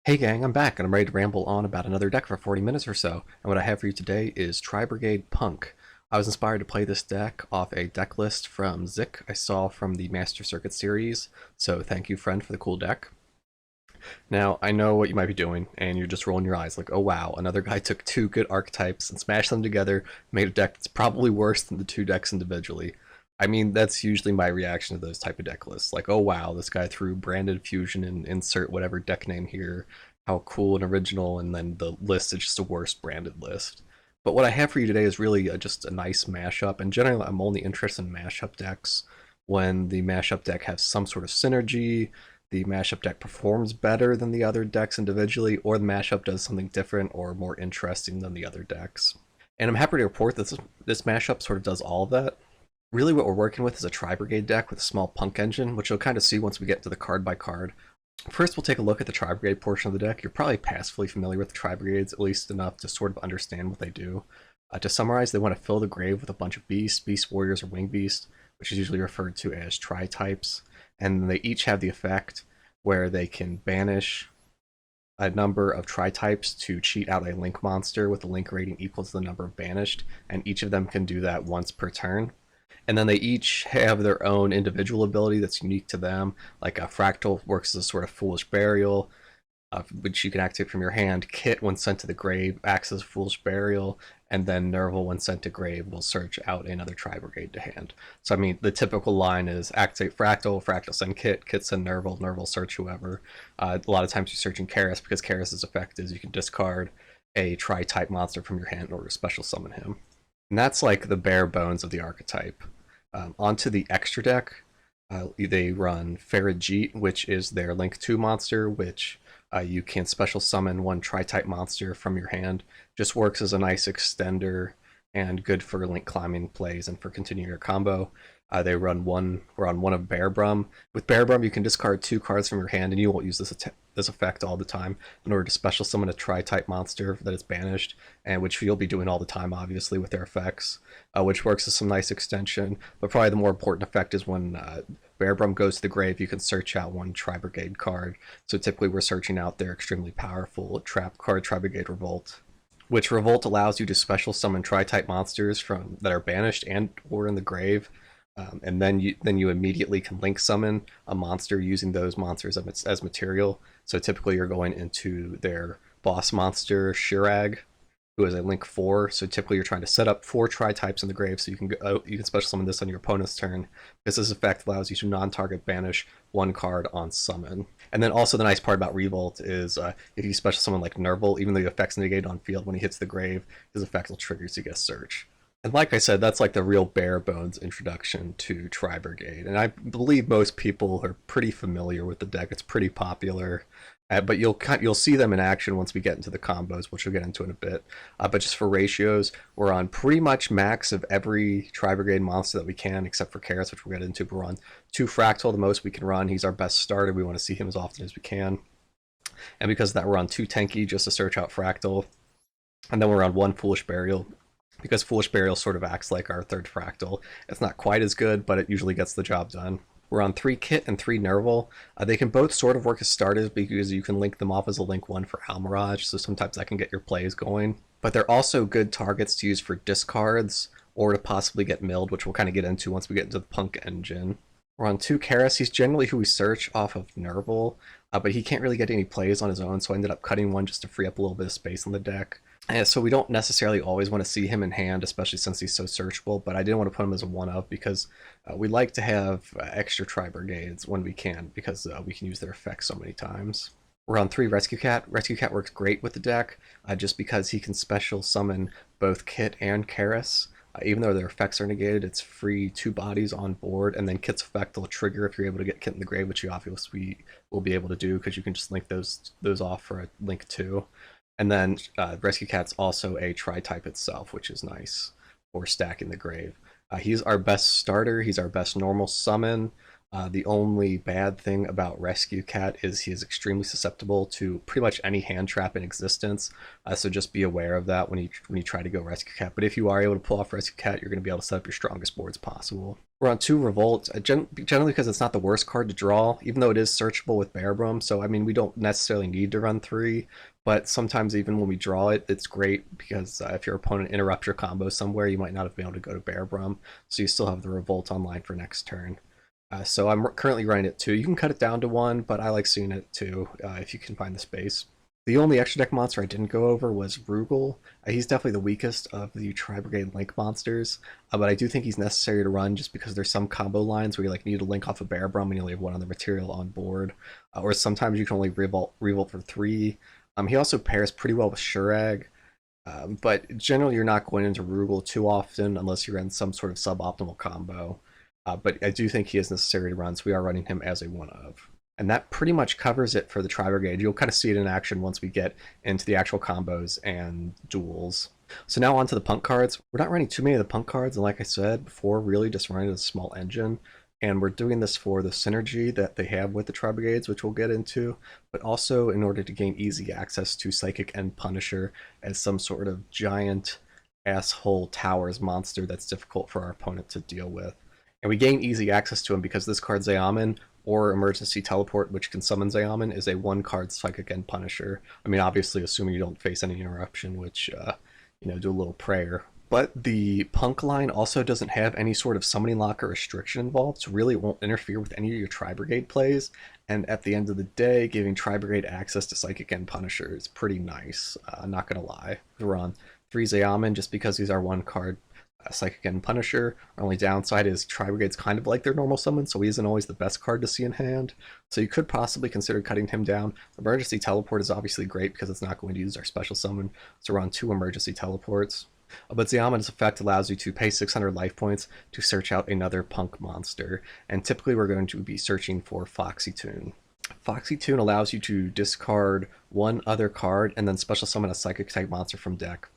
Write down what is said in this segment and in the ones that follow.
Hey gang, I'm back and I'm ready to ramble on about another deck for 40 minutes or so. And what I have for you today is Tri-Brigade P.U.N.K. I was inspired to play this deck off a deck list from Zik I saw from the Master Circuit series, so thank you friend for the cool deck. Now, I know what you might be doing, and you're just rolling your eyes like, oh wow, another guy took two good archetypes and smashed them together, made a deck that's probably worse than the two decks individually. I mean, that's usually my reaction to those type of deck lists. Like, oh wow, this guy threw branded fusion and insert whatever deck name here. How cool and original, and then the list is just a worse branded list. But what I have for you today is really just a nice mashup, and generally I'm only interested in mashup decks when the mashup deck has some sort of synergy, the mashup deck performs better than the other decks individually, or the mashup does something different or more interesting than the other decks. And I'm happy to report that this mashup sort of does all of that. Really what we're working with is a Tri-Brigade deck with a small P.U.N.K engine, which you'll kind of see once we get into the card by card. First, we'll take a look at the Tri-Brigade portion of the deck. You're probably passively familiar with the Tri-Brigades, at least enough to sort of understand what they do. To summarize, they want to fill the grave with a bunch of beasts, beast warriors, or wing beasts, which is usually referred to as tri-types. And they each have the effect where they can banish a number of tri-types to cheat out a link monster with a link rating equal to the number of banished, and each of them can do that once per turn. And then they each have their own individual ability that's unique to them. Like a Fraktall works as a sort of foolish burial, which you can activate from your hand. Kit, when sent to the grave, acts as foolish burial, and then Nerval, when sent to grave, will search out another Tri-Brigade to hand. So I mean, the typical line is activate Fraktall, Fraktall send Kit, Kit send Nerval, Nerval search whoever. A lot of times you're searching Karis because Karis's effect is you can discard a Tri-type monster from your hand in order to special summon him. And that's like the bare bones of the archetype. Onto the extra deck, they run Farajit, which is their Link 2 monster, which you can special summon one tri-type monster from your hand. Just works as a nice extender and good for link climbing plays and for continuing your combo. They run one. We're on one of Bearbrum. With Bearbrum, you can discard two cards from your hand, and you won't use this effect all the time in order to special summon a tri-type monster that is banished, and which you'll be doing all the time, obviously, with their effects, which works as some nice extension. But probably the more important effect is when Bearbrum goes to the grave, you can search out one Tri-Brigade card. So typically we're searching out their extremely powerful trap card, Tri-Brigade Revolt, which Revolt allows you to special summon tri-type monsters from that are banished and or in the grave. And then you immediately can link summon a monster using those monsters as material. So typically you're going into their boss monster Shirag, who is a link 4. So typically you're trying to set up 4 tri-types in the grave, so you can special summon this on your opponent's turn. This effect allows you to non-target banish one card on summon. And then also the nice part about Revolt is if you special summon like Nerval, even though the effect's negated on field, when he hits the grave, his effect will trigger so you get a search. And like I said, that's like the real bare bones introduction to Tri-Brigade. And I believe most people are pretty familiar with the deck. It's pretty popular. But you'll see them in action once we get into the combos, which we'll get into in a bit. But just for ratios, we're on pretty much max of every Tri-Brigade monster that we can, except for Karis, which we'll get into. We're on 2 Fraktall, the most we can run. He's our best starter. We want to see him as often as we can. And because of that, we're on 2 Tenki just to search out Fraktall. And then we're on 1 Foolish Burial, because Foolish Burial sort of acts like our 3rd Fraktall. It's not quite as good, but it usually gets the job done. We're on 3 Kit and 3 Nerval. They can both sort of work as starters because you can link them off as a link 1 for Almirage, so sometimes that can get your plays going. But they're also good targets to use for discards or to possibly get milled, which we'll kind of get into once we get into the P.U.N.K engine. We're on 2 Karis. He's generally who we search off of Nerval, but he can't really get any plays on his own, so I ended up cutting one just to free up a little bit of space in the deck. So we don't necessarily always want to see him in hand, especially since he's so searchable, but I didn't want to put him as a one-of because we like to have extra Tri-Brigades when we can, because we can use their effects so many times. We're on 3 Rescue Cat. Rescue Cat works great with the deck, just because he can special summon both Kit and Karis. Even though their effects are negated, it's free 2 bodies on board, and then Kit's effect will trigger if you're able to get Kit in the grave, which you obviously will be able to do because you can just link those off for a link 2. And then Rescue Cat's also a tri-type itself, which is nice for stacking the grave. He's our best starter. He's our best normal summon. The only bad thing about Rescue Cat is he is extremely susceptible to pretty much any hand trap in existence. So just be aware of that when you try to go Rescue Cat. But if you are able to pull off Rescue Cat, you're going to be able to set up your strongest boards possible. We're on 2 Revolt, generally because it's not the worst card to draw, even though it is searchable with Bearbrum. So I mean, we don't necessarily need to run 3, but sometimes even when we draw it, it's great because if your opponent interrupts your combo somewhere, you might not have been able to go to Bearbrum, so you still have the Revolt online for next turn. So I'm currently running it 2. You can cut it down to 1, but I like seeing it 2 if you can find the space. The only extra deck monster I didn't go over was Rugal. He's definitely the weakest of the Tri-Brigade Link monsters, but I do think he's necessary to run just because there's some combo lines where you like need to link off a Bearbrum and you only have 1 other material on board, or sometimes you can only revolt for 3. He also pairs pretty well with Shurag, but generally you're not going into Rugal too often unless you're in some sort of suboptimal combo. But I do think he is necessary to run, so we are running him as a 1-of. And that pretty much covers it for the Tri-Brigade. You'll kind of see it in action once we get into the actual combos and duels. So now on to the Punk cards. We're not running too many of the Punk cards, and like I said before, really just running a small engine. And we're doing this for the synergy that they have with the Tri-Brigades, which we'll get into, but also in order to gain easy access to Psychic and Punisher as some sort of giant asshole towers monster that's difficult for our opponent to deal with. And we gain easy access to him because this card Zeamin or Emergency Teleport, which can summon Zeamin, is a 1-card Psychic and Punisher. I mean, obviously, assuming you don't face any interruption, which, do a little prayer. But the Punk line also doesn't have any sort of summoning lock or restriction involved, so really it won't interfere with any of your Tri-Brigade plays. And at the end of the day, giving Tri-Brigade access to Psychic and Punisher is pretty nice, not gonna lie. We're on 3 Zeamin just because he's our 1-card Psychic and Punisher. Our only downside is Tri-Brigade's kind of like their normal summon, so he isn't always the best card to see in hand. So you could possibly consider cutting him down. Emergency Teleport is obviously great because it's not going to use our special summon, so we're on 2 Emergency Teleports. But Zeamin's effect allows you to pay 600 life points to search out another Punk monster, and typically we're going to be searching for Foxy P.U.N.K. Foxy P.U.N.K allows you to discard 1 other card and then special summon a Psychic type monster from deck,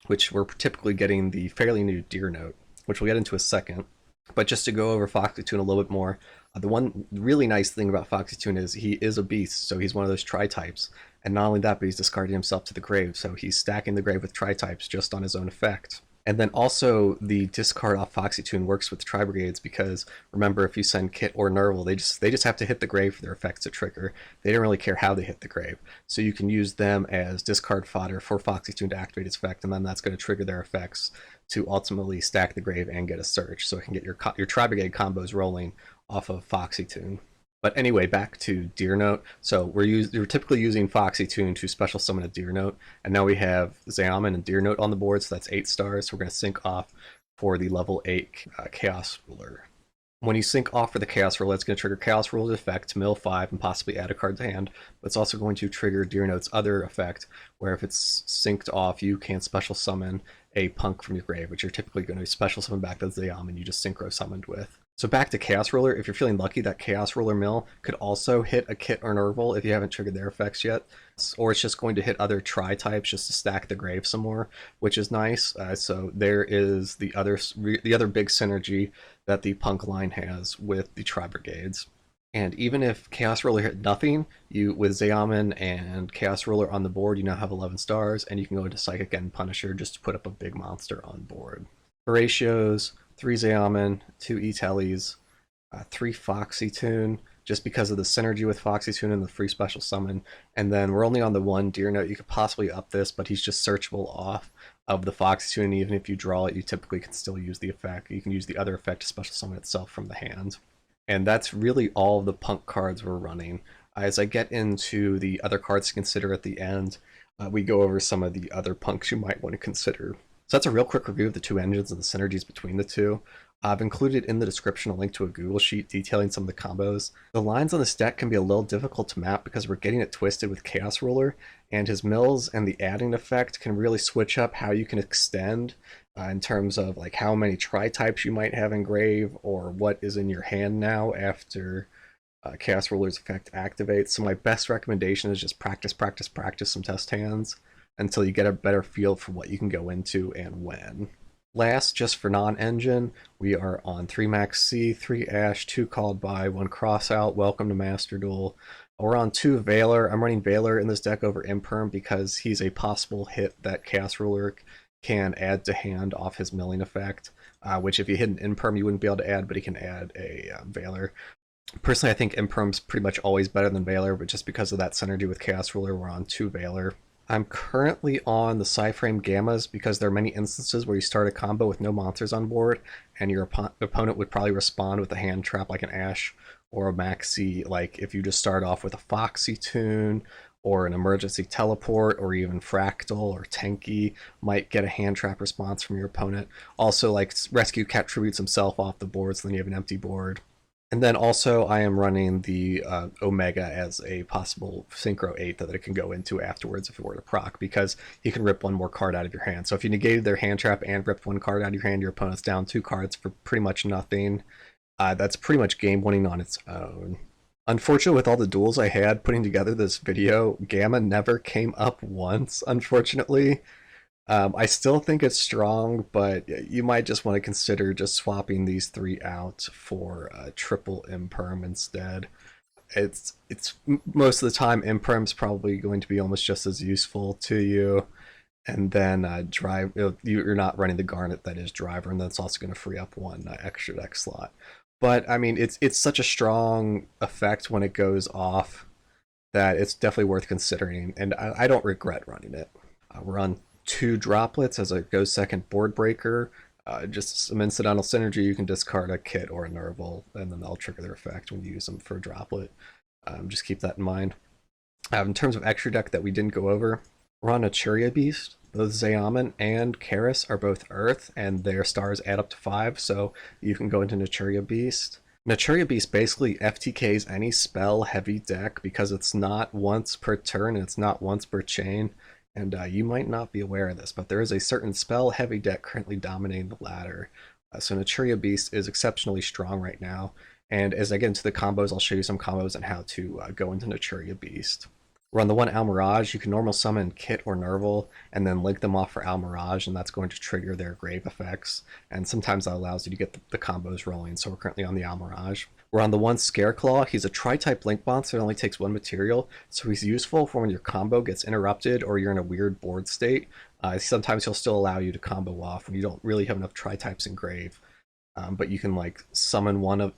which we're typically getting the fairly new Deer Note, which we'll get into a second. But just to go over Foxy P.U.N.K a little bit more, the one really nice thing about Foxy P.U.N.K is he is a beast, so he's one of those tri-types. And not only that, but he's discarding himself to the grave, so he's stacking the grave with tri-types just on his own effect. And then also the discard off Foxy P.U.N.K works with Tri-Brigades because remember, if you send Kit or Nerval, they just have to hit the grave for their effects to trigger. They don't really care how they hit the grave. So you can use them as discard fodder for Foxy P.U.N.K to activate its effect, and then that's going to trigger their effects to ultimately stack the grave and get a search. So it can get your Tri-Brigade combos rolling off of Foxy P.U.N.K. But anyway, back to Deer Note. So we're typically using Foxy P.U.N.K to special summon a Deer Note, and now we have Zeamin and Deer Note on the board, so that's 8 stars. So we're going to sync off for the level 8 Chaos Ruler. When you sync off for the Chaos Ruler, it's going to trigger Chaos Ruler's effect to mill 5 and possibly add a card to hand, but it's also going to trigger Deer Note's other effect, where if it's synced off, you can special summon a Punk from your grave, which you're typically going to special summon back the Zeamin you just synchro summoned with. So back to Chaos Ruler, if you're feeling lucky, that Chaos Ruler mill could also hit a Kit or Nerval if you haven't triggered their effects yet, or it's just going to hit other tri-types just to stack the grave some more, which is nice. So there is the other big synergy that the Punk line has with the Tri-Brigades. And even if Chaos Ruler hit nothing, with Zeamin and Chaos Ruler on the board, you now have 11 stars, and you can go into Psychic and Punisher just to put up a big monster on board. For ratios, 3 Zeamin, 2 E Teles, 3 Foxy P.U.N.K, just because of the synergy with Foxy P.U.N.K and the free special summon. And then we're only on the 1 Deer Note. You could possibly up this, but he's just searchable off of the Foxy P.U.N.K. Even if you draw it, you typically can still use the effect. You can use the other effect to special summon itself from the hand. And that's really all of the Punk cards we're running. As I get into the other cards to consider at the end, we go over some of the other Punks you might want to consider. So that's a real quick review of the 2 engines and the synergies between the 2. I've included in the description a link to a Google sheet detailing some of the combos. The lines on this deck can be a little difficult to map because we're getting it twisted with Chaos Ruler, and his mills and the adding effect can really switch up how you can extend in terms of like how many tri-types you might have in grave or what is in your hand now after Chaos Ruler's effect activates. So my best recommendation is just practice some test hands until you get a better feel for what you can go into and when. Last, just for non-engine, we are on 3 Max C, 3 Ash, 2 Called By, 1 Crossout. Welcome to Master Duel. We're on 2 Valor. I'm running Valor in this deck over Imperm because he's a possible hit that Chaos Ruler can add to hand off his milling effect, which if you hit an Imperm you wouldn't be able to add, but he can add a Valor. Personally, I think Imperm's pretty much always better than Valor, but just because of that synergy with Chaos Ruler, we're on 2 Valor. I'm currently on the Psyframe Gammas because there are many instances where you start a combo with no monsters on board, and your opponent would probably respond with a hand trap like an Ash or a Maxi, like if you just start off with a Foxy tune or an emergency teleport or even Fraktall or Tenki might get a hand trap response from your opponent. Also, like Rescue Cat tributes himself off the board, so then you have an empty board. And then also I am running the Omega as a possible Synchro 8 that it can go into afterwards if it were to proc, because he can rip one more card out of your hand. So if you negated their hand trap and ripped one card out of your hand, your opponent's down 2 cards for pretty much nothing. That's pretty much game winning on its own. Unfortunately, with all the duels I had putting together this video, Gamma never came up once, unfortunately. I still think it's strong, but you might just want to consider just swapping these 3 out for triple Imperm instead. It's most of the time Imperm's probably going to be almost just as useful to you, and then drive. You're not running the Garnet that is Driver, and that's also going to free up 1 extra deck slot. But I mean, it's such a strong effect when it goes off that it's definitely worth considering, and I don't regret running it. We're on 2 droplets as a go second board breaker. Just some incidental synergy. You can discard a Kit or a Nerval, and then they'll trigger their effect when you use them for a droplet. Just keep that in mind. In terms of extra deck that we didn't go over, we're on a Churia Beast. Both Zeaman and Karis are both Earth, and their stars add up to 5, so you can go into Naturia Beast. Naturia Beast basically FTKs any spell heavy deck because it's not once per turn, and it's not once per chain. And you might not be aware of this, but there is a certain spell-heavy deck currently dominating the ladder. So Naturia Beast is exceptionally strong right now. And as I get into the combos, I'll show you some combos on how to go into Naturia Beast. We're on the 1 Almirage. You can normal summon Kit or Nerval and then link them off for Almirage, and that's going to trigger their grave effects. And sometimes that allows you to get the combos rolling. So we're currently on the Almirage. We're on the 1 Scareclaw. He's a tri-type link monster that only takes 1 material, so he's useful for when your combo gets interrupted or you're in a weird board state. Sometimes he'll still allow you to combo off when you don't really have enough tri-types in grave. But you can summon one of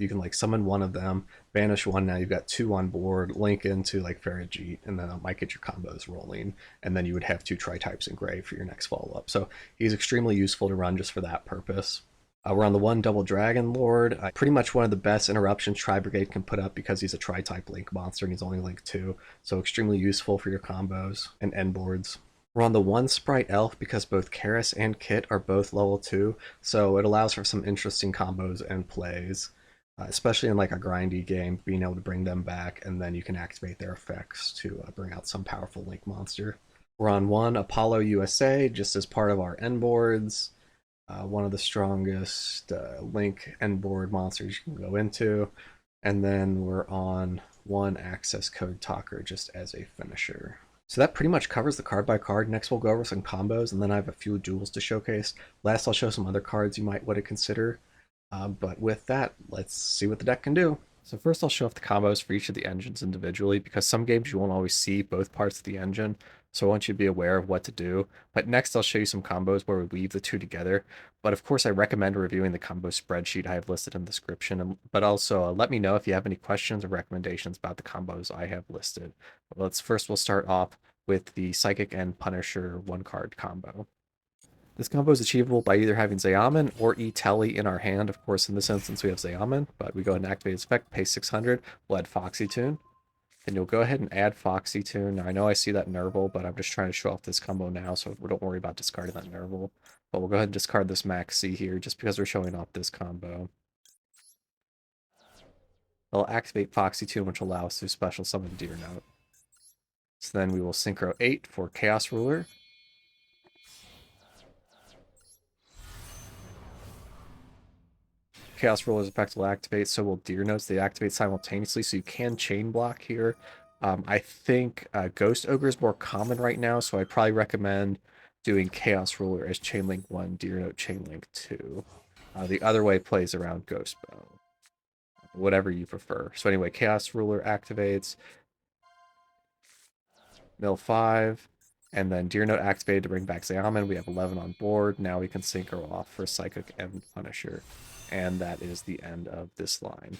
them, banish one. Now you've got 2 on board. Link into like Farajit, and then it might get your combos rolling. And then you would have 2 tri-types in grave for your next follow up. So he's extremely useful to run just for that purpose. We're on the 1 Double Dragon Lord. Pretty much one of the best interruptions Tri-Brigade can put up because he's a tri-type link monster and he's only link 2. So extremely useful for your combos and end boards. We're on the 1 Sprite Elf because both Karis and Kit are both level 2, so it allows for some interesting combos and plays, especially in like a grindy game, being able to bring them back, and then you can activate their effects to bring out some powerful link monster. We're on 1 Apollo USA just as part of our end boards. One of the strongest link end board monsters you can go into. And then we're on 1 Access Code Talker just as a finisher. So that pretty much covers the card by card. Next we'll go over some combos, and then I have a few duels to showcase. Last I'll show some other cards you might want to consider. But with that, let's see what the deck can do. So first I'll show off the combos for each of the engines individually, because some games you won't always see both parts of the engine, so I want you to be aware of what to do. But next I'll show you some combos where we weave the 2 together. But of course I recommend reviewing the combo spreadsheet I have listed in the description, but also let me know if you have any questions or recommendations about the combos I have listed. We'll start off with the Psychic and Punisher 1-card combo. This combo is achievable by either having Zeaman or E Tele in our hand. Of course, in this instance, we have Zeaman, but we go ahead and activate his effect, pay 600, we'll add Foxy Tune. Then you'll go ahead and add Foxy Tune. Now, I know I see that Nerval, but I'm just trying to show off this combo now, so don't worry about discarding that Nerval. But we'll go ahead and discard this Max C here, just because we're showing off this combo. I'll activate Foxy Tune, which will allow us to special summon Deer Note. So then we will Synchro 8 for Chaos Ruler. Chaos Ruler's effect will activate, so will Deer Notes. They activate simultaneously, so you can chain block here. I think Ghost Ogre is more common right now, so I'd probably recommend doing Chaos Ruler as Chainlink 1, Deer Note Chainlink 2. The other way plays around Ghost Bow. Whatever you prefer. So anyway, Chaos Ruler activates, mill 5, and then Deer Note activated to bring back Zeoman. We have 11 on board. Now we can sync her off for Psychic and Punisher. And that is the end of this line.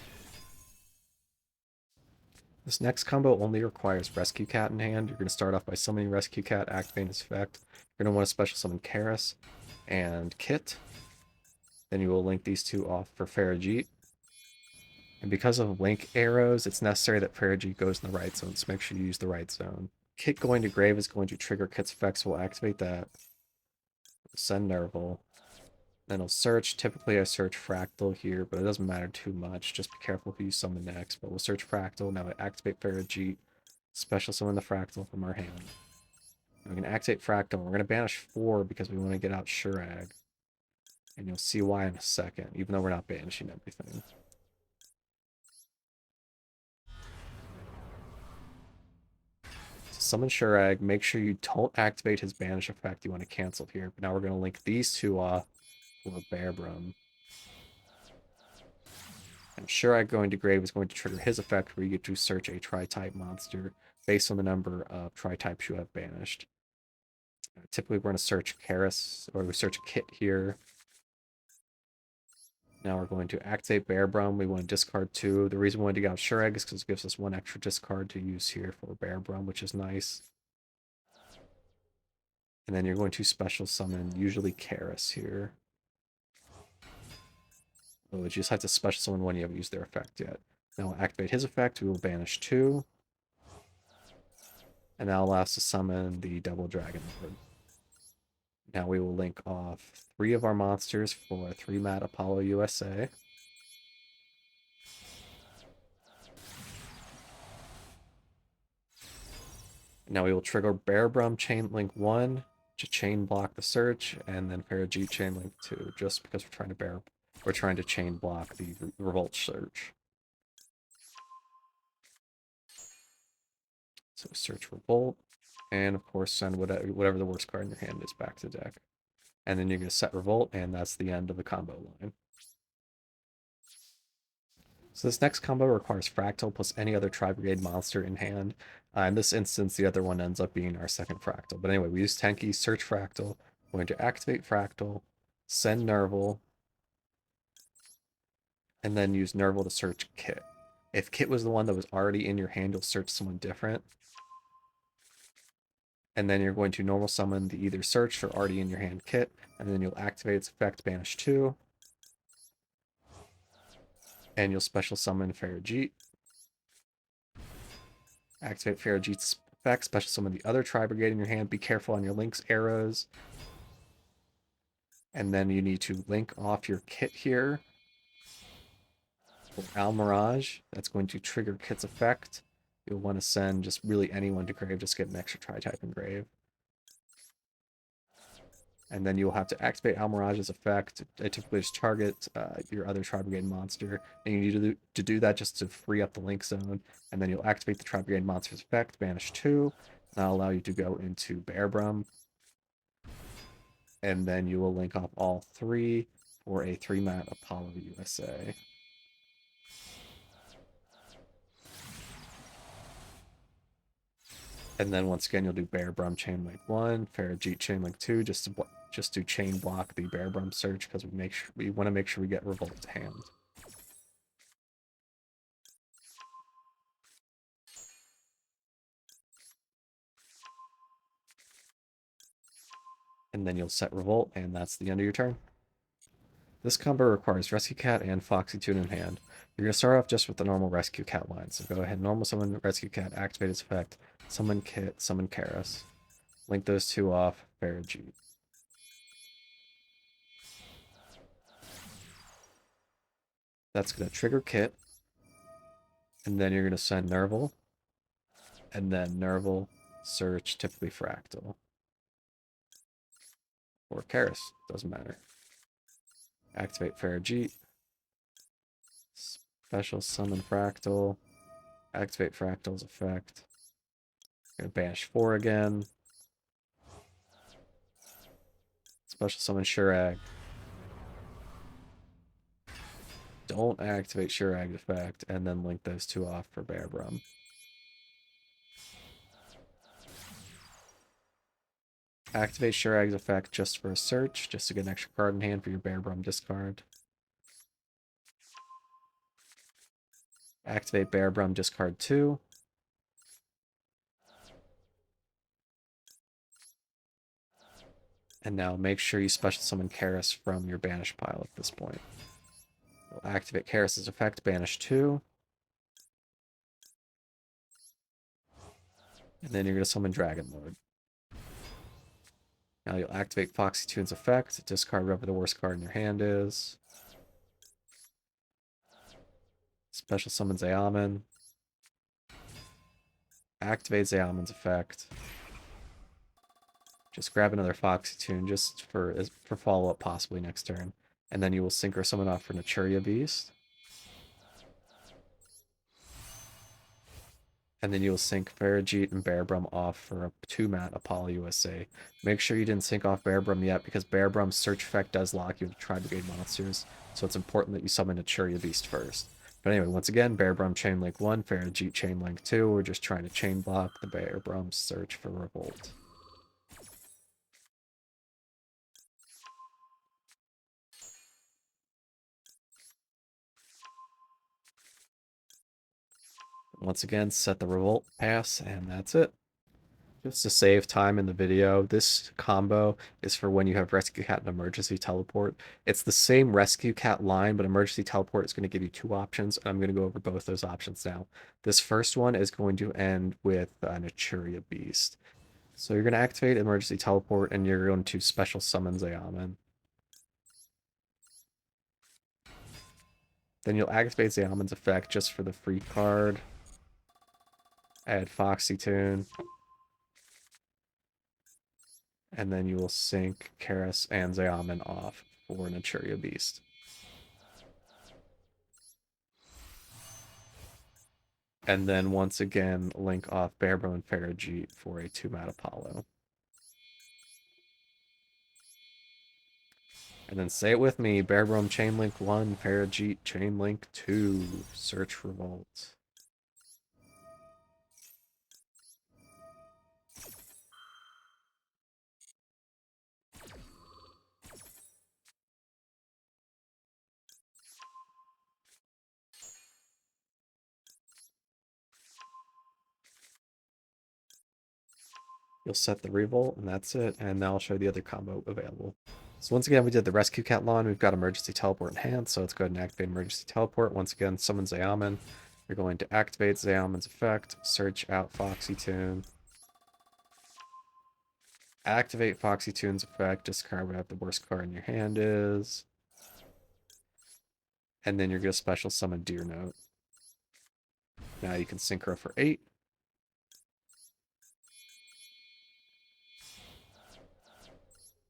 This next combo only requires Rescue Cat in hand. You're going to start off by summoning Rescue Cat, activating its effect. You're going to want to special summon Karis and Kit. Then you will link these two off for Farajit. And because of link arrows, it's necessary that Farajit goes in the right zone, so make sure you use the right zone. Kit going to Grave is going to trigger Kit's effects, so we'll activate that. Send Nerval. Then it'll search. Typically I search Fraktall here, but it doesn't matter too much. Just be careful who you summon next. But we'll search Fraktall. Now I activate Farajit. Special summon the Fraktall from our hand. We can activate Fraktall. We're going to banish 4 because we want to get out Shurag. And you'll see why in a second, even though we're not banishing everything. Summon Shurag. Make sure you don't activate his banish effect. You want to cancel here. But now we're going to link these two off for Bearbrum. And Shurag going to Grave is going to trigger his effect where you get to search a Tri-type monster based on the number of Tri-types you have banished. Typically we're going to search Karis, or we search Kit here. Now we're going to activate Bearbrum. We want to discard 2. The reason we want to get out Shurag is because it gives us 1 extra discard to use here for Bearbrum, which is nice. And then you're going to special summon usually Karis here. Oh, you just have to special summon when you haven't used their effect yet. Now we'll activate his effect. We will banish 2. And that'll allow us to summon the Double Dragon Lord. Now we will link off 3 of our monsters for a 3-mat Apollo USA. Now we will trigger Bearbrum Chainlink 1 to chain block the search, and then Farajit Chainlink 2, just because we're trying to chain block the Revolt search. So search Revolt, and of course send whatever the worst card in your hand is back to deck. And then you're going to set Revolt, and that's the end of the combo line. So this next combo requires Fraktall plus any other Tri-Brigade monster in hand. In this instance, the other one ends up being our second Fraktall. But anyway, we use Tenki, search Fraktall. We're going to activate Fraktall, send Nerval, and then use Nerval to search Kit. If Kit was the one that was already in your hand, you'll search someone different. And then you're going to normal summon the either searched or already in your hand Kit, and then you'll activate its effect, banish 2. And you'll special summon Farajit. Activate Farajit's effect, special summon the other Tri-Brigade in your hand. Be careful on your links arrows. And then you need to link off your Kit here for Almirage. That's going to trigger Kit's effect. You'll want to send just really anyone to Grave, just get an extra Tri-type in Grave. And then you'll have to activate Almirage's effect. It typically just target your other Tri-Brigade monster. And you need to do that just to free up the link zone. And then you'll activate the Tri-Brigade monster's effect, banish 2. That'll allow you to go into Bearbrum. And then you will link off all 3 for a 3-mat Apollo USA. And then once again, you'll do Bearbrum Chainlink 1, Farajit Chainlink 2, just to chain block the Bearbrum search, because we want to make sure we get Revolt to hand. And then you'll set Revolt, and that's the end of your turn. This combo requires Rescue Cat and Foxy Tune in hand. You're going to start off just with the normal Rescue Cat line, so go ahead, normal summon Rescue Cat, activate its effect, summon Kit, summon Karis. Link those 2 off, Farajit. That's going to trigger Kit, and then you're going to send Nerval, and then Nerval, search, typically Fraktall. Or Karis, doesn't matter. Activate Farajit. Special summon Fraktall. Activate Fraktall's effect. Gonna banish 4 again. Special summon Shurag. Don't activate Shurag effect, and then link those two off for Bear Brum. Activate Shurag's effect just for a search, just to get an extra card in hand for your Bear Brum discard. Activate Bear Brum, discard 2. And now make sure you special summon Karis from your banish pile at this point. We'll activate Karis' effect, banish 2. And then you're going to summon Dragon Lord. Now you'll activate Foxy Tune's effect, discard whatever the worst card in your hand is. Special summon Zeaman. Activate Zeaman's effect. Just grab another Foxy Tune just for follow-up possibly next turn. And then you will synchro summon off for Naturia Beast. And then you'll sync Farajit and Bear Brum off for a 2-mat Apollo USA. Make sure you didn't sync off Bear Brum yet, because Bear Brum's search effect does lock you into Tri-Brigade monsters, so it's important that you summon a Naturia Beast first. But anyway, once again, Bear Brum Chain Link 1, Farajit Chain Link 2. We're just trying to chain block the Bear Brum search for Revolt. Once again, set the Revolt pass, and that's it. Just to save time in the video, this combo is for when you have Rescue Cat and Emergency Teleport. It's the same Rescue Cat line, but Emergency Teleport is going to give you 2 options, and I'm going to go over both those options now. This first one is going to end with Naturia Beast. So you're going to activate Emergency Teleport, and you're going to special summon Zeaman. Then you'll activate Zeaman's effect just for the free card. Add Foxy Tune. And then you will sync Karis and Zeaman off for Naturia Beast. And then once again, link off Bear Brum and Farajit for a 2-mat Apollo. And then say it with me, Bear Brum Chain Link 1, Farajit Chain Link 2, Search Revolt. You'll set the Revolt, and that's it. And now I'll show you the other combo available. So once again, we did the Rescue Cat line. We've got Emergency Teleport in hand, so let's go ahead and activate Emergency Teleport. Once again, summon Zeaman. You're going to activate Zeaman's effect, search out Foxy Tune. Activate Foxy Tune's effect, discard whatever the worst card in your hand is. And then you're going to special summon Deer Note. Now you can synchro for 8.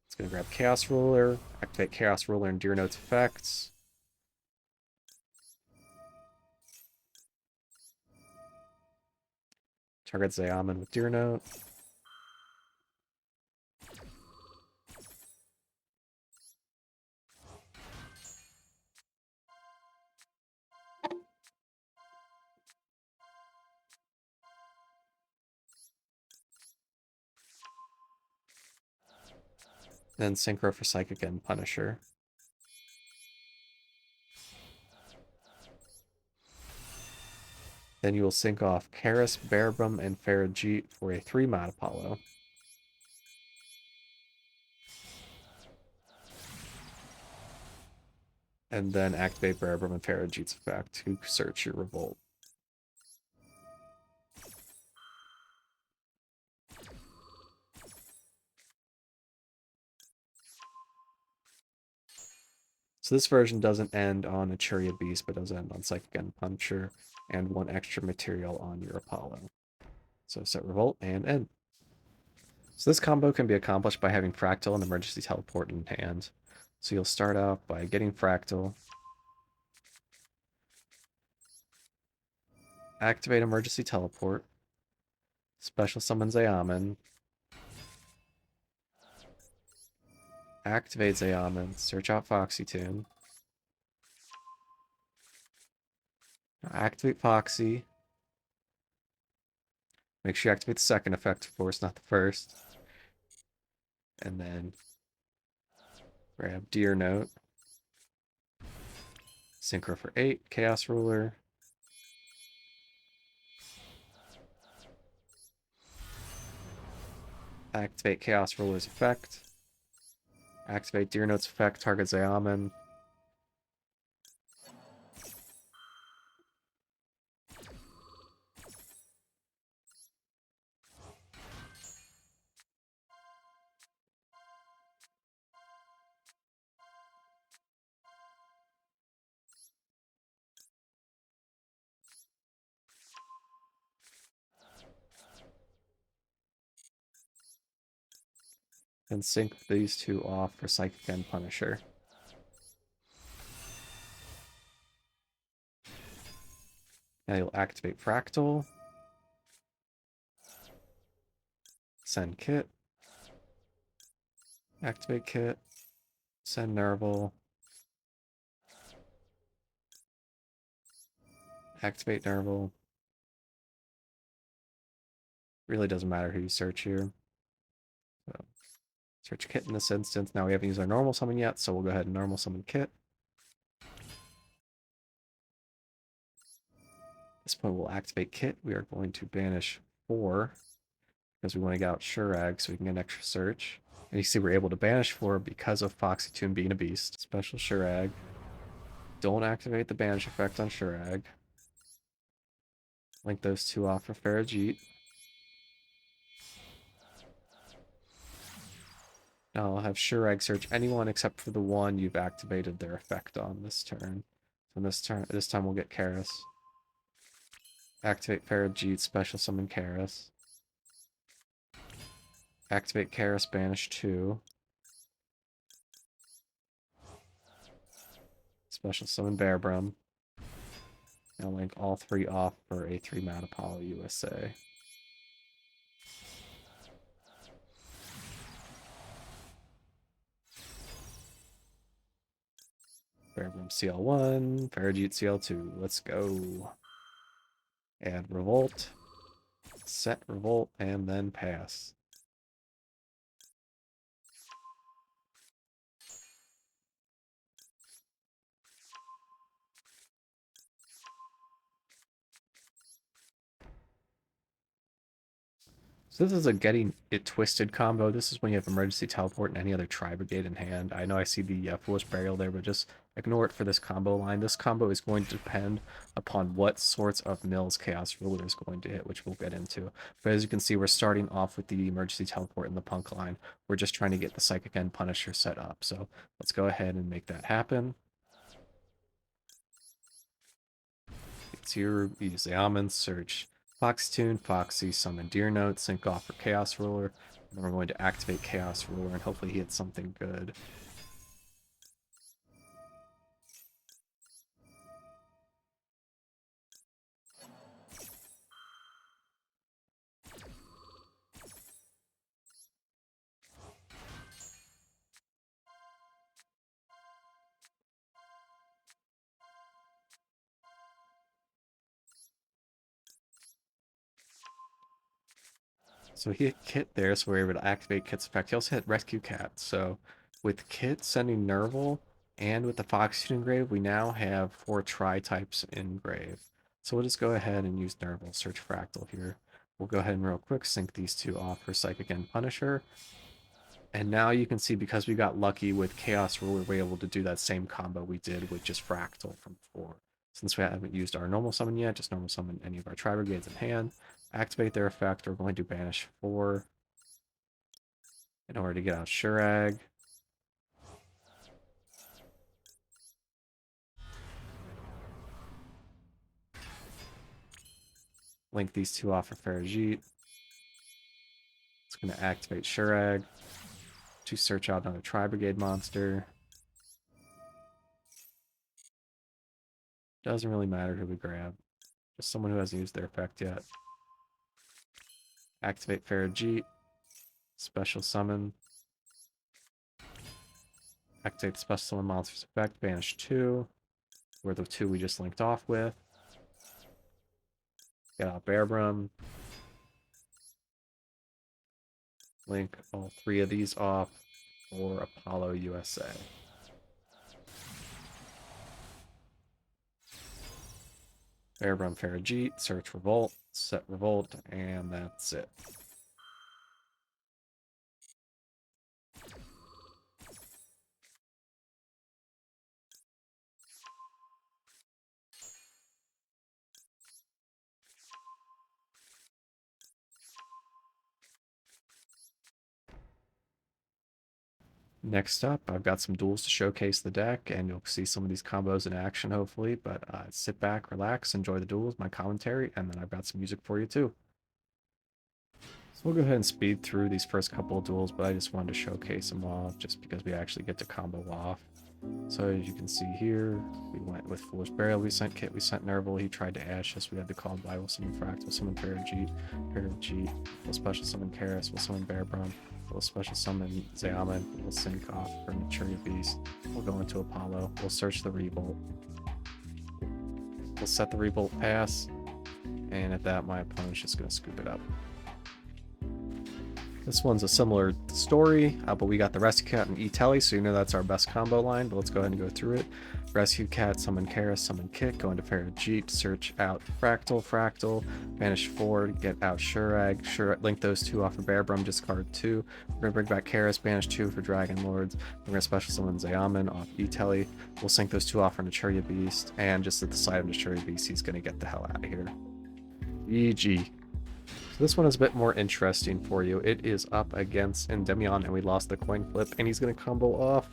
It's going to grab Chaos Ruler, activate Chaos Ruler and Deer Note's effects. Target Zeaman with Deer Note. Then synchro for Psychic and Punisher. Then you will sync off Karis, Bear Brum, and Farajit for a 3-mat Apollo. And then activate Bear Brum and Farajit's effect to search your Revolt. So this version doesn't end on Naturia Beast, but does end on Psychic and Punisher, and 1 extra material on your Apollo. So set Revolt and end. So this combo can be accomplished by having Fraktall and Emergency Teleport in hand. So you'll start out by getting Fraktall, activate Emergency Teleport, special summon Zeaman, Activate Zayaman. Search out Foxy Tune. Activate Foxy. Make sure you activate the second effect, of course, not the first. And then grab Deer Note. Synchro for 8. Chaos Ruler. Activate Chaos Ruler's effect. Activate Deer Note's effect, target Zayaman. And sync these two off for Psychic and Punisher. Now you'll activate Fraktall. Send Kit. Activate Kit. Send Nerval. Activate Nerval. Really doesn't matter who you search here. So, search Kit in this instance. Now we haven't used our normal summon yet, so we'll go ahead and normal summon Kit. At this point, we'll activate Kit. We are going to banish 4 because we want to get out Shurag so we can get an extra search. And you see we're able to banish 4 because of Foxy Tune being a beast. Special Shurag. Don't activate the banish effect on Shurag. Link those two off for Farajit. Now I'll have Shurag search anyone except for the one you've activated their effect on this turn. So this time we'll get Karis. Activate Farajit, special summon Karis. Activate Karis, banish 2. Special summon Bearbrum. Now link all 3 off for a 3-mana Apollo USA. Bearbrum CL1, Farajit CL2. Let's go. Add Revolt. Set Revolt, and then pass. So this is a getting it twisted combo. This is when you have emergency teleport and any other Tri-Brigade in hand. I know I see the Foolish Burial there, but just ignore it for this combo line. This combo is going to depend upon what sorts of mills Chaos Ruler is going to hit, which we'll get into. But as you can see, we're starting off with the emergency teleport in the P.U.N.K line. We're just trying to get the Psychic End Punisher set up. So let's go ahead and make that happen. It's here, use the Almond, search Foxy Tune, Foxy, summon Deer Note, sync off for Chaos Ruler, and then we're going to activate Chaos Ruler and hopefully he hits something good. So he hit Kit there, so we're able to activate Kit's effect. He also hit Rescue Cat, so with Kit sending Nerval and with the Foxy Engrave, we now have 4 Tri-types in grave. So we'll just go ahead and use Nerval, search Fraktall here. We'll go ahead and real quick sync these two off for Psychic and Punisher. And now you can see because we got lucky with Chaos Ruler, we're able to do that same combo we did with just Fraktall from before. Since we haven't used our normal summon yet, just normal summon any of our Tri-Brigades in hand. Activate their effect, we're going to banish 4 in order to get out Shurag. Link these two off for Farajit. It's going to activate Shurag to search out another Tri-Brigade monster. Doesn't really matter who we grab. Just someone who hasn't used their effect yet. Activate Farajit. Special summon. Activate the special summon monster's effect, banish 2. Were the 2 we just linked off with. Get out Bearbrum. Link all 3 of these off for Apollo USA. Bearbrum Farajit, search Revolt, set Revolt, and that's it. Next up, I've got some duels to showcase the deck, and you'll see some of these combos in action, hopefully. But sit back, relax, enjoy the duels, my commentary, and then I've got some music for you, too. So we'll go ahead and speed through these first couple of duels, but I just wanted to showcase them all, just because we actually get to combo off. So as you can see here, we went with Foolish Burial, we sent Kit, we sent Nerval, he tried to Ash us, we had to call by, we'll summon Fraktall, we'll summon Farajit, we'll special summon Karis, we'll summon Bearbrum, we'll special summon Zeaman, we'll sync off for Maturia Beast, we'll go into Apollo, we'll search the Revolt, we'll set the Revolt pass, and at that my opponent's just going to scoop it up. This one's a similar story, but we got the Rescue Cat and E Tele, so you know that's our best combo line, but let's go ahead and go through it. Rescue Cat, summon Karis, summon Kit, go into Farajit, search out Fraktall, banish 4, get out Shurag, link those 2 off for Bearbrum, discard 2. We're going to bring back Karis, banish 2 for Dragon Lords. We're going to special summon Zeaman off E Tele. We'll sync those 2 off for Maturia Beast, and just at the side of Maturia Beast, he's going to get the hell out of here. GG. This one is a bit more interesting for you. It is up against Endymion, and we lost the coin flip, and he's going to combo off.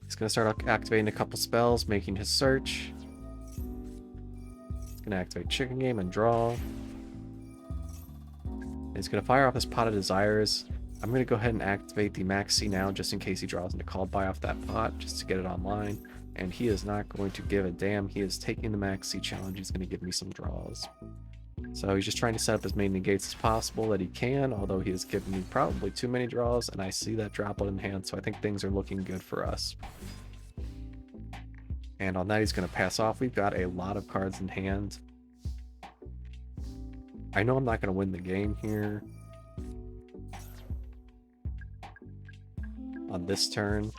He's going to start activating a couple spells, making his search. He's going to activate Chicken Game and draw. And he's going to fire off his Pot of Desires. I'm going to go ahead and activate the Maxi now, just in case he draws into Called By off that pot, just to get it online. And he is not going to give a damn. He is taking the Maxi challenge. He's going to give me some draws. So he's just trying to set up as many negates as possible that he can, although he has given me probably too many draws, and I see that droplet in hand, so I think things are looking good for us. And on that, he's going to pass off. We've got a lot of cards in hand. I know I'm not going to win the game here on this turn.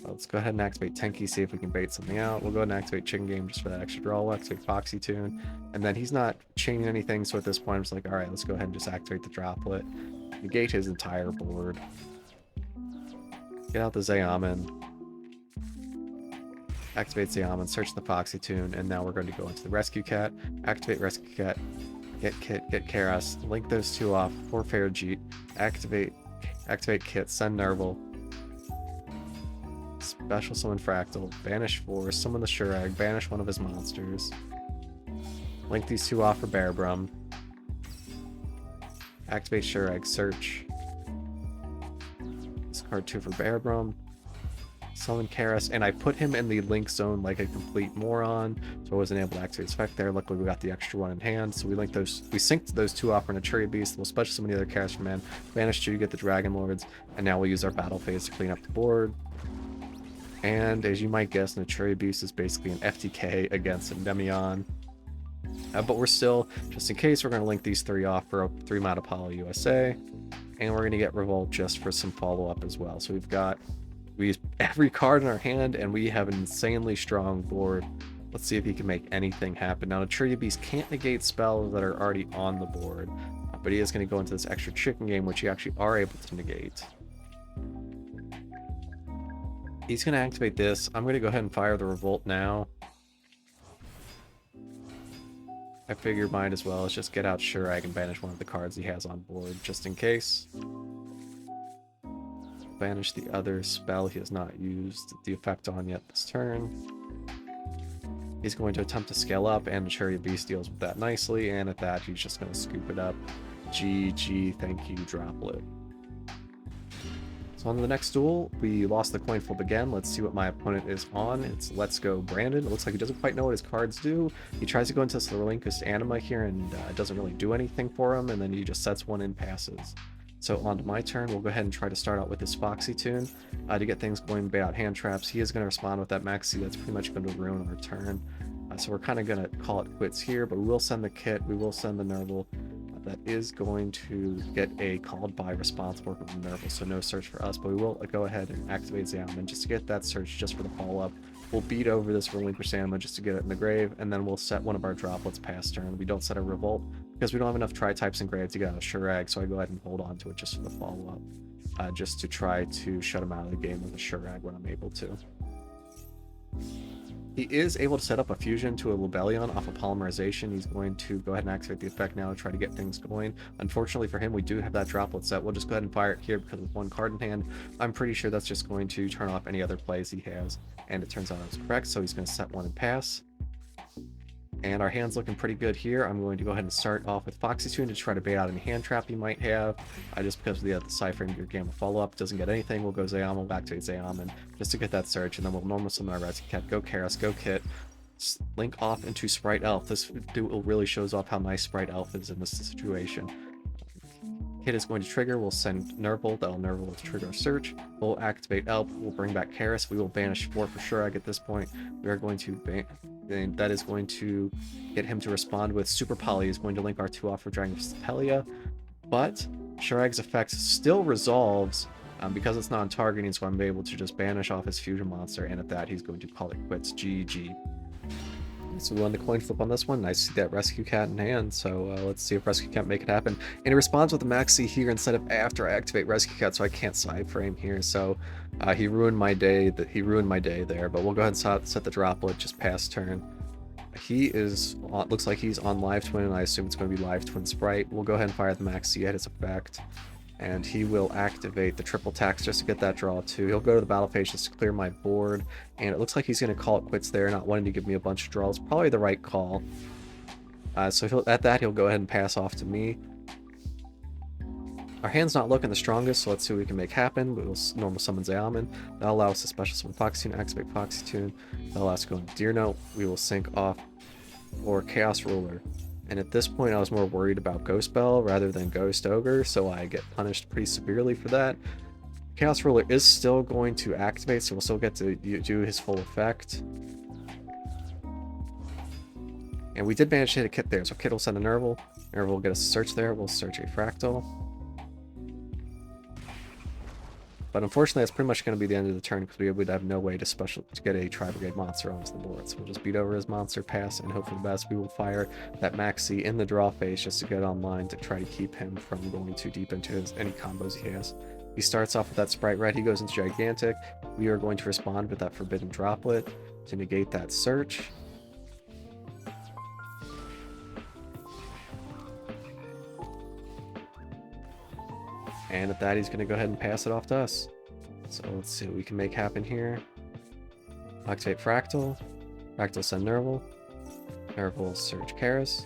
Let's go ahead and activate P.U.N.K, see if we can bait something out. We'll go ahead and activate Chicken Game just for that extra draw. We'll activate Foxy Tune. And then he's not chaining anything, so at this point I'm just like, alright, let's go ahead and just activate the droplet. Negate his entire board. Get out the Zeaman. Activate Zeaman, search the Foxy Tune, and now we're going to go into the Rescue Cat. Activate Rescue Cat. Get Kit, get Karis. Link those 2 off for Farajit. Activate Kit, send Nerval. Special summon Fraktall, banish 4, summon the Shurag, banish 1 of his monsters. Link these 2 off for Bearbrum. Activate Shurag, search. Discard 2 for Bearbrum. Summon Karis, and I put him in the link zone like a complete moron, so I wasn't able to activate his effect there. Luckily we got the extra 1 in hand, so we synced those 2 off for Maturia Beast. We'll special summon the other Karis from hand, banish 2 to get the Dragon Lords, and now we'll use our battle phase to clean up the board. And as you might guess, Maturia Beast is basically an FTK against Endymion. But we're still, just in case, we're going to link these 3 off for a 3-mana Apollo USA. And we're going to get Revolt just for some follow-up as well. So we use every card in our hand, and we have an insanely strong board. Let's see if he can make anything happen. Now, Maturia Beast can't negate spells that are already on the board. But he is going to go into this extra Chicken Game, which you actually are able to negate. He's going to activate this. I'm going to go ahead and fire the Revolt now. I figure might as well. Let's just get out Shurag and banish 1 of the cards he has on board, just in case. Banish the other spell he has not used the effect on yet this turn. He's going to attempt to scale up, and Maturia Beast deals with that nicely, and at that, he's just going to scoop it up. GG, thank you, droplet. On to the next duel, we lost the coin flip again. Let's see what my opponent is on. It's Let's Go Brandon. It looks like he doesn't quite know what his cards do. He tries to go into the Relinquished Anima here, and it doesn't really do anything for him, and then he just sets 1 in passes. So on to my turn, we'll go ahead and try to start out with this Foxy tune to get things going, bait out hand traps. He is going to respond with that maxi. That's pretty much going to ruin our turn. So we're kind of going to call it quits here, but we will send the kit, we will send the Nerval. That is going to get a called by responsible from the Nerval, so no search for us, but we will go ahead and activate Xeomin just to get that search just for the follow-up. We'll beat over this relinquish animal just to get it in the grave, and then we'll set one of our droplets past turn. We don't set a revolt because we don't have enough tri-types in grave to get out of Shurag, so I go ahead and hold on to it just for the follow-up, just to try to shut him out of the game with a Shurag when I'm able to. He is able to set up a fusion to a Libellion off of polymerization. He's going to go ahead and activate the effect now to try to get things going. Unfortunately for him, we do have that droplet set. We'll just go ahead and fire it here because with one card in hand. I'm pretty sure that's just going to turn off any other plays he has. And it turns out I was correct, so he's going to set one and pass. And our hand's looking pretty good here. I'm going to go ahead and start off with Foxy Tune to try to bait out any hand trap he might have. Just because of the Cyphering your Gamma follow-up doesn't get anything, we'll go Xeomin, we'll activate Xeomin just to get that search, and then we'll normal summon our Rescue Cat, go Karas, go Kit, link off into Sprite Elf. This duel really shows off how nice Sprite Elf is in this situation. Kit is going to trigger, we'll send Nerval, that'll Nerval will trigger our search, we'll activate Elf, we'll bring back Karas, we will banish 4 for sure. At this point, we are going to and that is going to get him to respond with Super Poly is going to link our 2 off for Dragon Stepelia, but Shurag's effect still resolves because it's non-targeting, so I'm able to just banish off his fusion monster, and at that he's going to call it quits. GG. So we won the coin flip on this one. Nice to see that Rescue Cat in hand, so let's see if Rescue Cat make it happen. And it responds with the maxi here instead of after I activate Rescue Cat, so I can't side frame here. So he ruined my day. He ruined my day there, but we'll go ahead and set the droplet just past turn. He is looks like he's on Live Twin, and I assume it's going to be Live Twin Sprite. We'll go ahead and fire the maxi at his effect, and he will activate the triple tax just to get that draw too. He'll go to the battle phase just to clear my board, and it looks like he's going to call it quits there, not wanting to give me a bunch of draws. Probably the right call. So at that he'll go ahead and pass off to me. Our hand's not looking the strongest, so let's see what we can make happen. We'll normal summon Xeomin. That'll allow us to special summon Foxy Tune, activate Foxy Tune. That'll allow us to go into Deer Note. We will sync off or Chaos Ruler. And at this point I was more worried about Ghost Bell rather than Ghost Ogre, so I get punished pretty severely for that. Chaos Ruler is still going to activate, so we'll still get to do his full effect. And we did manage to hit a Kit there, so Kit will send a Nerval. Nerval will get us a search there, we'll search a Fraktall. But unfortunately, that's pretty much going to be the end of the turn because we would have no way to get a Tri-Brigade monster onto the board. So we'll just beat over his monster, pass, and hope for the best. We will fire that maxi in the draw phase just to get online to try to keep him from going too deep into any combos he has. He starts off with that Sprite Red, he goes into Gigantic. We are going to respond with that Forbidden Droplet to negate that search. And at that, he's going to go ahead and pass it off to us. So let's see what we can make happen here. Activate Fraktall. Fraktall send Nerval. Nerval search Karas.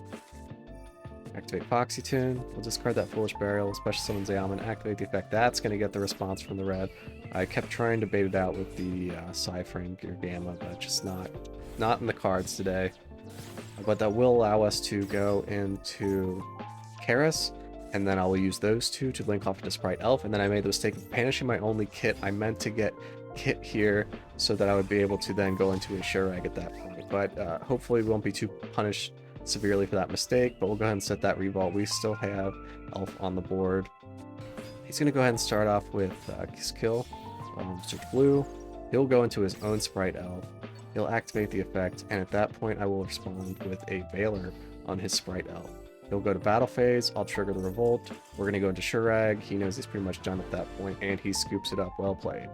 Activate Foxy Tune. We'll discard that Foolish Burial. Special summon Xeomin. Activate the effect. That's going to get the response from the red. I kept trying to bait it out with the Cyphering Gear Gamma, but just not in the cards today. But that will allow us to go into Karas. And then I will use those 2 to link off into Sprite Elf, and then I made the mistake of banishing my only Kit. I meant to get Kit here so that I would be able to then go into a Shurag at that point, but hopefully we won't be too punished severely for that mistake. But we'll go ahead and set that revolt. We still have Elf on the board. He's going to go ahead and start off with Skill, search blue. He'll go into his own Sprite Elf. He'll activate the effect, and at that point I will respond with a Veiler on his Sprite Elf. He'll go to battle phase, I'll trigger the revolt, we're going to go into Shurag, he knows he's pretty much done at that point, and he scoops it up. Well played.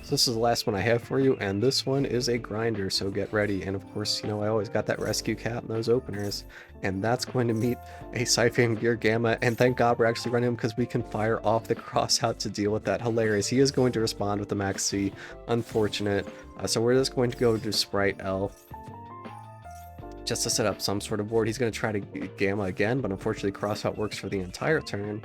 So this is the last one I have for you, and this one is a grinder, so get ready. And of course, you know, I always got that Rescue Cat in those openers, and that's going to meet a Cyphering Gear Gamma, and thank God we're actually running him because we can fire off the crossout to deal with that. Hilarious. He is going to respond with the Max C. Unfortunate. So we're just going to go to Sprite Elf just to set up some sort of board. He's going to try to Gamma again, but unfortunately crossout works for the entire turn.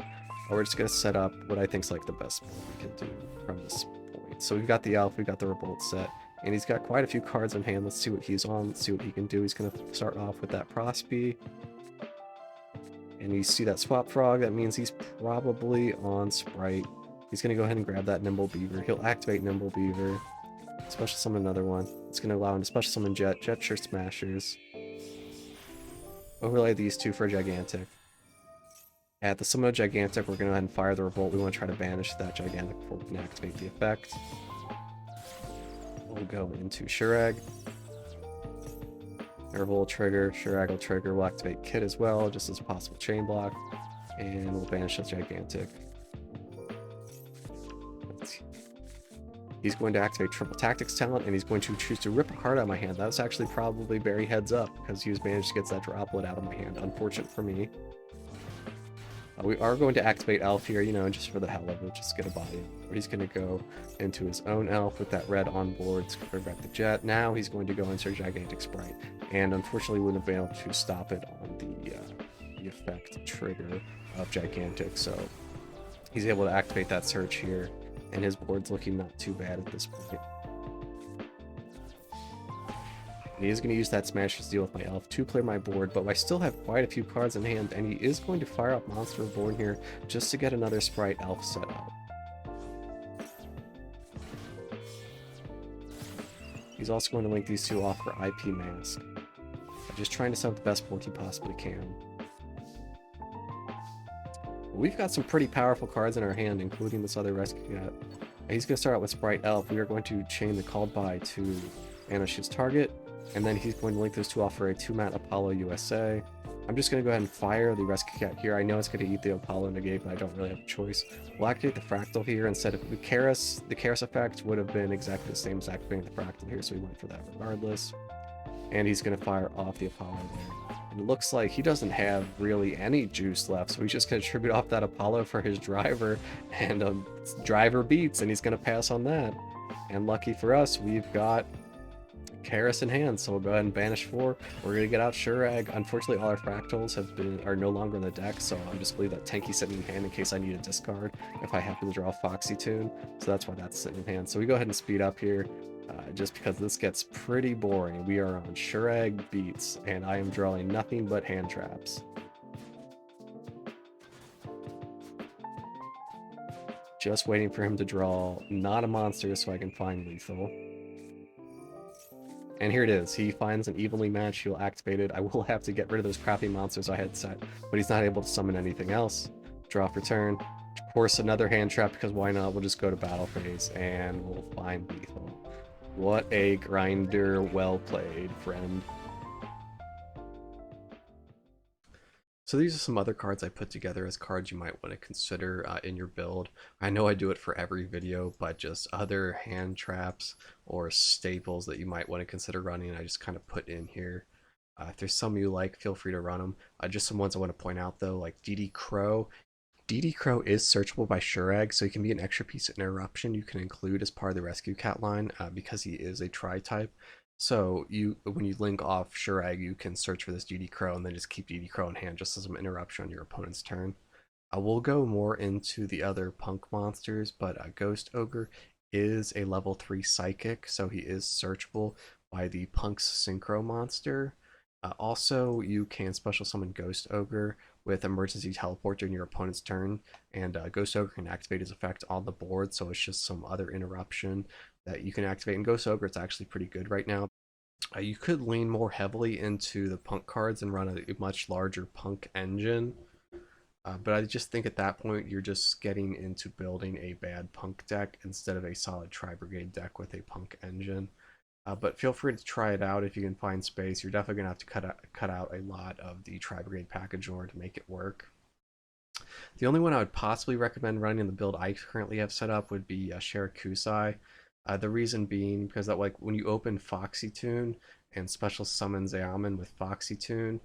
We're just going to set up what I think is like the best board we can do from this point. So we've got the Elf, we've got the Revolt set, and he's got quite a few cards in hand. Let's see what he's on, let's see what he can do. He's going to start off with that Prosby. And you see that swap frog, that means he's probably on Sprite. He's going to go ahead and grab that Nimble Beaver. He'll activate Nimble Beaver. Special summon another one. It's going to allow him to special summon Jet. Jet sure smashers. Overlay these two for Gigantic. At the summon of Gigantic, we're going to go ahead and fire the Revolt. We want to try to banish that Gigantic before we can activate the effect. We'll go into Shurag. Revolt will trigger, Shurag will trigger, we'll activate Kit as well, just as a possible chain block. And we'll banish the Gigantic. He's going to activate Triple Tactics talent, and he's going to choose to rip a card out of my hand. That was actually probably very heads up, because he was managed to get that droplet out of my hand. Unfortunate for me. We are going to activate Elf here, you know, just for the hell of it, just get a body. But he's going to go into his own Elf with that red on board to bring back the Jet. Now he's going to go into Gigantic Sprite, and unfortunately wouldn't have been able to stop it on the effect trigger of Gigantic, so he's able to activate that search here, and his board's looking not too bad at this point. And he is going to use that Smash to deal with my Elf to clear my board, but I still have quite a few cards in hand, and he is going to fire up Monster Reborn here just to get another Sprite Elf set up. He's also going to link these two off for IP Mask. Just trying to set up the best board he possibly can. We've got some pretty powerful cards in our hand, including this other Rescue Cat. He's going to start out with Sprite Elf. We are going to chain the Called By to banish his target, and then he's going to link those two off for a 2-mat Apollo USA. I'm just going to go ahead and fire the Rescue Cat here. I know it's going to eat the Apollo negate, but I don't really have a choice. We'll activate the Fractal here instead of the Karis. The Karis effect would have been exactly the same as activating the Fractal here, so we went for that regardless. And he's going to fire off the Apollo there. And it looks like he doesn't have really any juice left, so he's just going to tribute off that Apollo for his driver, and driver beats, and he's going to pass on that. And lucky for us, we've got Karis in hand, so we'll go ahead and banish 4. We're going to get out Shurag. Unfortunately, all our Fractals are no longer in the deck, so I'm just leave that Tanky sitting in hand in case I need a discard if I happen to draw a Foxy Tune. So that's why that's sitting in hand. So we go ahead and speed up here. Just because this gets pretty boring. We are on Shurag beats, and I am drawing nothing but hand traps. Just waiting for him to draw not a monster so I can find lethal. And here it is. He finds an evenly matched, he'll activate it. I will have to get rid of those crappy monsters I had set, but he's not able to summon anything else. Draw for turn. Of course, another hand trap, because why not? We'll just go to battle phase, and we'll find lethal. What a grinder, well played, friend. So these are some other cards I put together as cards you might want to consider in your build. I know I do it for every video, but just other hand traps or staples that you might want to consider running, I just kind of put in here. If there's some you like, feel free to run them. Just some ones I want to point out though, like DD Crow. DD Crow is searchable by Shurag, so he can be an extra piece of interruption you can include as part of the Rescue Cat line because he is a tri-type. So when you link off Shurag, you can search for this DD Crow and then just keep DD Crow in hand just as an interruption on your opponent's turn. We'll go more into the other Punk monsters, but Ghost Ogre is a level 3 psychic, so he is searchable by the Punk's Synchro monster. Also, you can special summon Ghost Ogre with emergency teleport during your opponent's turn, and Ghost Ogre can activate his effect on the board, so it's just some other interruption that you can activate. And Ghost Ogre, it's actually pretty good right now. You could lean more heavily into the Punk cards and run a much larger Punk engine, but I just think at that point you're just getting into building a bad Punk deck instead of a solid Tri-Brigade deck with a Punk engine. But feel free to try it out if you can find space. You're definitely going to have to cut out a lot of the Tri-Brigade package order to make it work. The only one I would possibly recommend running in the build I currently have set up would be Shirakusai. The reason being because that, like, when you open Foxy Tune and special summon Zeaman with Foxy Tune,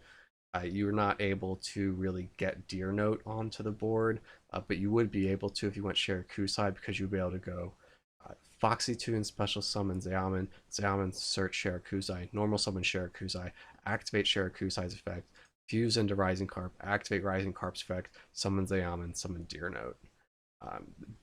you're not able to really get Deer Note onto the board, but you would be able to if you went Shirakusai, because you'd be able to go Foxy Tune, special summon Zeaman, Zeaman search Shirakusai, normal summon Shirakusai, activate Shirakusai's effect, fuse into Rising Carp, activate Rising Carp's effect, summon Zeaman, summon Deer Note.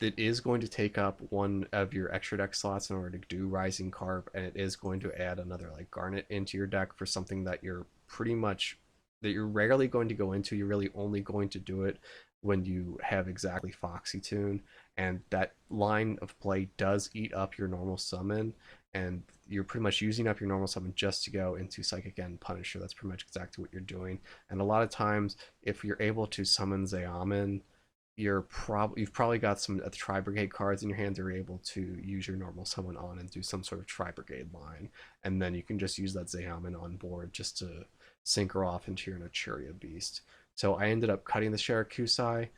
It is going to take up one of your extra deck slots in order to do Rising Carp, and it is going to add another like Garnet into your deck for something that you're pretty much that you're rarely going to go into. You're really only going to do it when you have exactly Foxy Tune, and that line of play does eat up your normal summon, and you're pretty much using up your normal summon just to go into Psychic and Punisher. That's pretty much exactly what you're doing. And a lot of times, if you're able to summon Zeamin, you've probably got some of the Tri-Brigade cards in your hand. You're able to use your normal summon on and do some sort of Tri-Brigade line, and then you can just use that Zeamin on board just to sync her off into your Naturia Beast. So I ended up cutting the Shirakusai,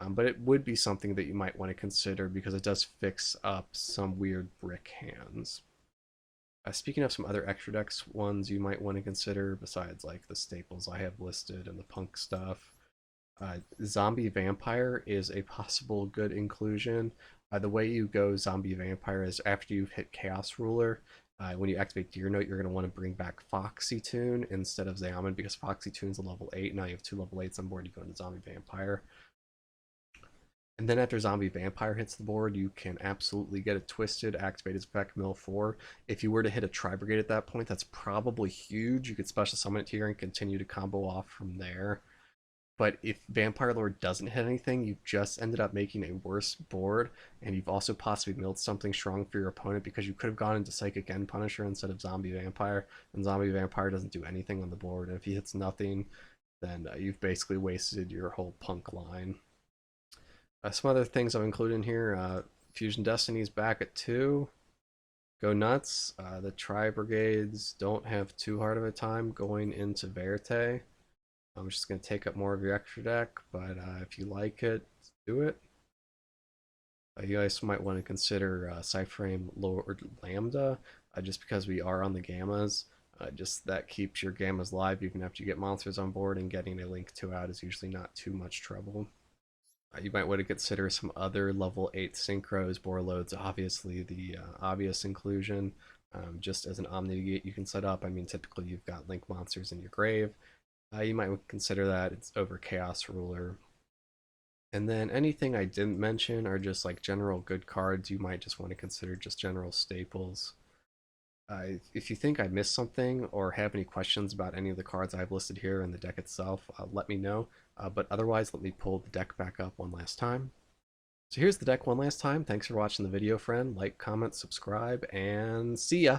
but it would be something that you might want to consider because it does fix up some weird brick hands. Speaking of some other extra decks ones you might want to consider besides like the staples I have listed and the punk stuff, Zombie Vampire is a possible good inclusion. The way you go Zombie Vampire is after you've hit Chaos Ruler. When you activate Gear Note, you're going to want to bring back Foxy Tune instead of Zeamin because Foxy Tune's a level 8. Now you have two level 8s on board. You go into Zombie Vampire. And then after Zombie Vampire hits the board, you can absolutely get it twisted, activate its effect, mill 4. If you were to hit a Tri-Brigade at that point, that's probably huge. You could special summon it here and continue to combo off from there. But if Vampire Lord doesn't hit anything, you've just ended up making a worse board, and you've also possibly milled something strong for your opponent because you could have gone into Psychic and Punisher instead of Zombie Vampire, and Zombie Vampire doesn't do anything on the board, and if he hits nothing, then you've basically wasted your whole punk line. Some other things I've included in here, Fusion Destiny's back at 2. Go nuts. The Tri-Brigades don't have too hard of a time going into Verte. I'm just going to take up more of your extra deck, but if you like it, do it. You guys might want to consider Cyframe Lord Lambda, just because we are on the Gammas. Just that keeps your Gammas live even after you get monsters on board, and getting a Link 2 out is usually not too much trouble. You might want to consider some other level 8 synchros. Borload's obviously the obvious inclusion. Just as an Omni Gate you can set up. I mean, typically you've got Link monsters in your grave. You might consider that. It's over Chaos Ruler. And then anything I didn't mention are just like general good cards. You might just want to consider just general staples. If you think I missed something or have any questions about any of the cards I've listed here in the deck itself, let me know. But otherwise, let me pull the deck back up one last time. So here's the deck one last time. Thanks for watching the video, friend. Like, comment, subscribe, and see ya!